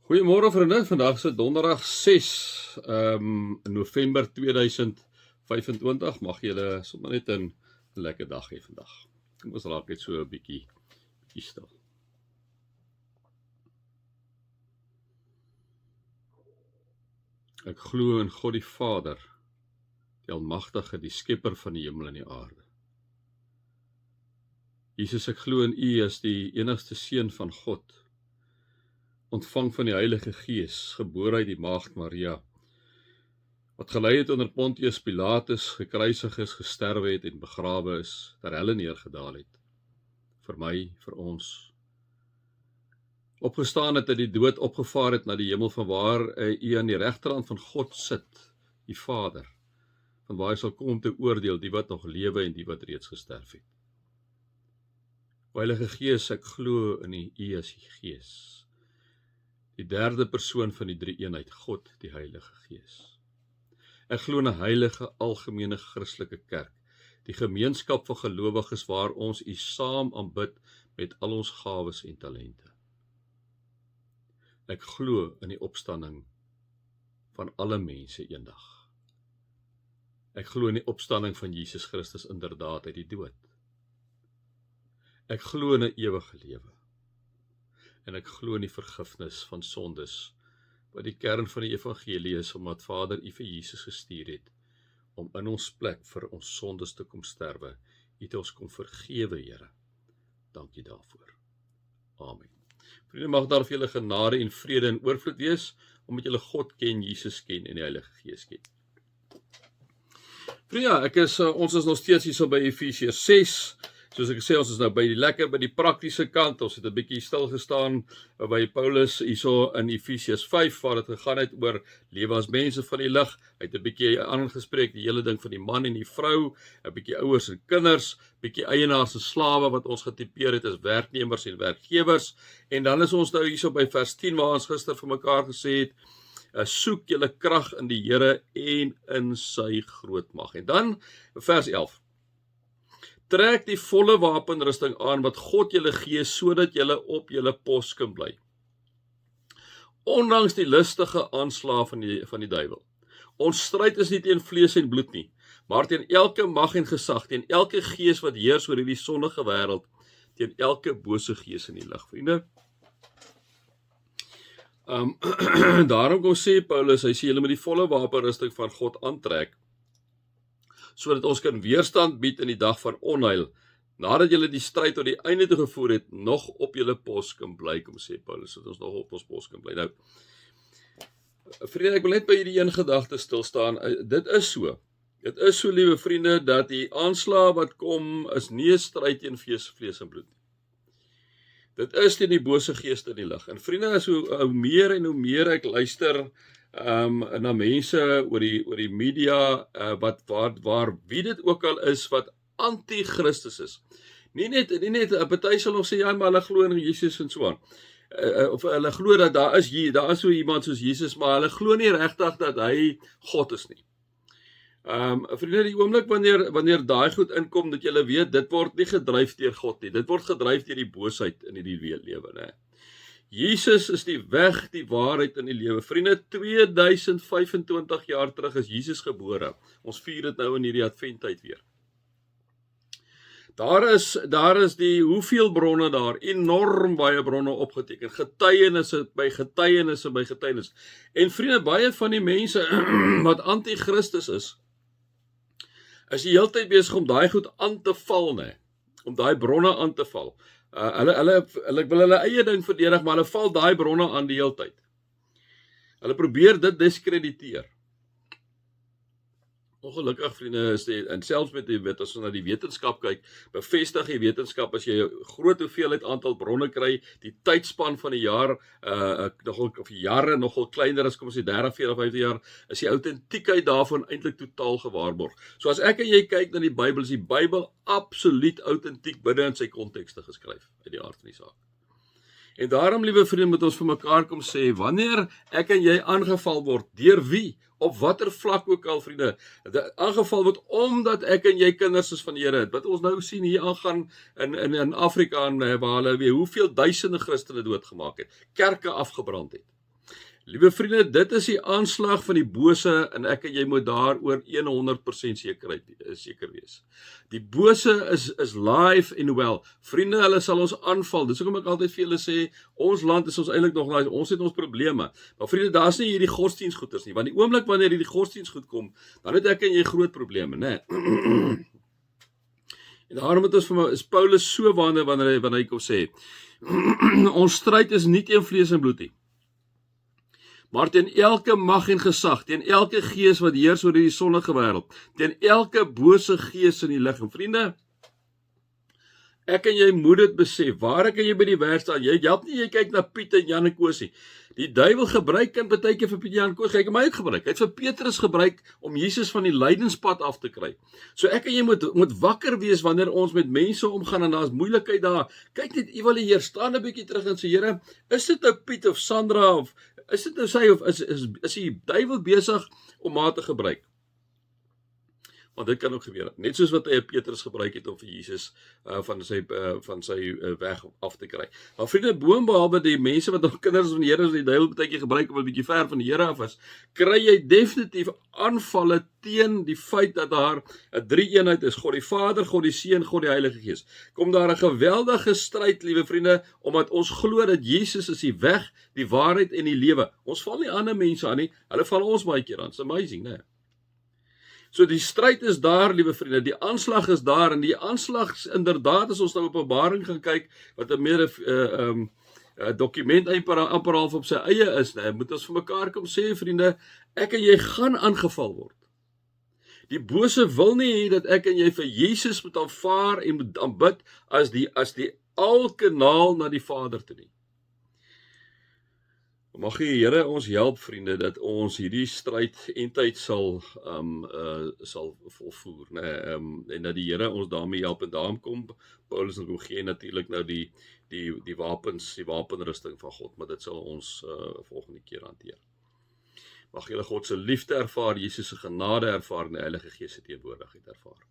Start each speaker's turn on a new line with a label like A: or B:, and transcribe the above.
A: Goeiemôre vriende, vandag is donderdag 6 November 2025. Mag julle sommer net 'n lekker dag hê vandag. Kom ons raak net so 'n bietjie stil. Ek glo in God die Vader, die Almagtige, die Skepper van die hemel en die aarde. Jesus, ek glo in U as die enigste Seun van God, ontvang van die Heilige Gees, gebore uit die Maagd Maria, wat gelei het onder Pontius Pilatus, gekruisig is, gesterwe het en begrawe is, ter helle neergedaal het, vir my, vir ons. Opgestaan het uit die dood, opgevaar het na die hemel, vanwaar U aan die regterhand van God sit, die Vader, vanwaar hy sal kom om te oordeel die wat nog lewe en die wat reeds gesterf het. O Heilige Gees, ek glo in U as die Gees, die derde persoon van die drie-eenheid, God, die Heilige Gees. Ek glo in 'n heilige, algemene Christelike kerk, die gemeenskap van gelowiges waar ons U saam aanbid met al ons gawes en talente. Ek glo in die opstanding van alle mense eendag. Ek glo in die opstanding van Jesus Christus inderdaad uit die dood. Ek glo in 'n ewige lewe. En ek glo in die vergifnis van sondes, wat die kern van die evangelie is, omdat Vader U vir Jesus gestuur het, om in ons plek vir ons sondes te kom sterwe. U het ons kom vergewe, Here. Dankie daarvoor. Amen. Vriende, mag daar vir julle genade en vrede en oorvloed wees, omdat julle God ken, Jesus ken en die Heilige Gees ken. Vriende, ons is nog steeds hier so by Efesiërs 6, soos ek sê, ons is nou by die praktiese kant. Ons het 'n bietjie stil gestaan by Paulus hierso in Efesiërs 5, waar dit gegaan het oor lewe as mense van die lig. Hy het 'n bietjie aangespreek die hele ding van die man en die vrou, 'n bietjie ouers en kinders, bietjie eienaars en slawe, wat ons getipeer het as werknemers en werkgewers. En dan is ons nou hierso by vers 10, waar ons gister vir mekaar gesê het, soek julle krag in die Here en in sy groot mag. En dan vers 11. Trek die volle wapenrusting aan wat God julle gee, sodat julle op julle pos kan bly. Ondanks die listige aanslae van die duiwel. Ons stryd is nie teen vlees en bloed nie, maar teen elke mag en gesag, teen elke gees wat heers oor hierdie sondige wêreld, teen elke bose gees in die lig. Vriende, daarom kom sê Paulus, hy sê julle moet die volle wapenrusting van God aantrek, sodat ons kan weerstand bied in die dag van onheil, nadat julle die stryd tot die einde toe gevoer het, nog op julle pos kan bly, kom sê Paulus, sodat ons nog op ons pos kan bly. Nou, vriende, ek wil net by hierdie een gedagte stil staan. Dit is so, liewe vriende, dat die aanslag wat kom, is nie 'n stryd teen vlees en bloed. Dit is teen die bose geeste in die lig. En vriende, as hoe meer en hoe meer ek luister na mense oor die media, waar wie dit ook al is, wat anti-Christus is. Nie net, party sal nog sê, ja, maar hulle glo in Jesus en so aan. Of hulle glo dat daar is so iemand soos Jesus, maar hulle glo nie regtig dat hy God is nie. Vriende, die oomblik wanneer daai goed inkom, dat julle weet, dit word nie gedryf deur God nie, dit word gedryf deur die boosheid in die lewe, né? Jesus is die weg, die waarheid in die lewe. Vriende, 2025 jaar terug is Jesus gebore. Ons vier dit nou in hierdie adventtyd weer. Daar is die hoeveel bronne daar, enorm baie bronne opgeteken, getuienisse by getuienis. En vriende, baie van die mense wat anti-Christus is die heeltyd besig om daai goed aan te val, né? Om daai bronne aan te val. Hulle wil hulle eie ding verdedig, maar hulle val daai bronne aan die heeltyd. Hulle probeer dit diskrediteer. Ongelukkig, vriende, en selfs met as ons na die wetenskap kyk, bevestig die wetenskap, as jy 'n groot hoeveelheid aantal bronne kry, die tydspan van die jaar, jare nogal kleiner as, kom ons sê, 30, 40, 50 jaar, is die autentiekheid daarvan eintlik totaal gewaarborg. So as ek en jy kyk na die Bybel, is die Bybel absoluut autentiek binne in sy kontekste geskryf, uit die aard van die saak. En daarom, liewe vriende, moet ons vir mekaar kom sê, wanneer ek en jy aangeval word, deur wie? Op watter vlak ook al, vriende, aangeval word omdat ek en jy kinders is van die Here. Wat ons nou sien hier aangaan in Afrika, waar hulle weer hoeveel duisende Christene doodgemaak het, kerke afgebrand het. Liewe vriende, dit is die aanslag van die bose en ek en jy moet daaroor 100% seker wees. Die bose is live en wel. Vriende, hulle sal ons aanval. Dis hoekom ek altyd vir julle sê, ons land is ons eintlik nog nice, ons het ons probleme. Maar vriende, daar's nie hierdie godsdienstgoeders nie, want die oomblik wanneer hierdie godsdienstgoed kom, dan het ek en jy groot probleme, né? En daarom is Paulus so wanneer hy kom sê, ons stryd is nie teen vlees en bloed nie, maar teen elke mag en gesag, teen elke gees wat heers oor die sondige wêreld, teen elke bose gees in die lig. En vriende, ek en jy moet dit besef, waar ek en jy by die werk staan, jy help nie, jy kyk na Piet en Jan en Koos nie. Die duiwel gebruik kan baie keer vir Piet en Jan en Koos, hy het my ook gebruik, hy het vir Petrus gebruik om Jesus van die lydenspad af te kry. So ek en jy moet wakker wees wanneer ons met mense omgaan en daar's moeilikheid daar. Kyk net, evalueer, staan 'n bietjie terug en sê, Here, is dit nou Piet of Sandra of is dit nou sy of is die duiwel besig om haar te gebruik? Want dit kan ook gebeur. Net soos wat hy Petrus gebruik het om vir Jesus van sy weg af te kry. Maar vriende, boonbehalwe die mense wat nog kinders van die Here is, die duiwel baie keer gebruik om 'n bietjie ver van die Here af is, kry jy definitief aanvalle teen die feit dat daar 'n drie-eenheid is. God die Vader, God die Seun, God die Heilige Gees. Kom daar 'n geweldige stryd, liewe vriende, omdat ons glo dat Jesus is die weg, die waarheid en die lewe. Ons val nie ander mense aan nie, hulle val ons baie keer aan. It's amazing, né? So die stryd is daar, liewe vriende, die aanslag is daar, en die aanslag inderdaad, as ons nou op Openbaring gaan kyk, wat 'n meer dokument amper half op sy eie is, né, moet ons vir mekaar kom sê, vriende, ek en jy gaan aangeval word. Die bose wil nie hê dat ek en jy vir Jesus moet aanvaar en moet aanbid as die alkanaal na die Vader toe nie. Mag die Here ons help, vriende, dat ons hierdie stryd eintyd sal volvoer, né? En dat die Here ons daarmee help, en daarom kom Paulus en gee natuurlik nou die wapens, die wapenrusting van God, maar dit sal ons volgende keer hanteer. Mag julle God se liefde ervaar, Jesus se genade ervaar en die Heilige Gees se teenwoordigheid ervaar.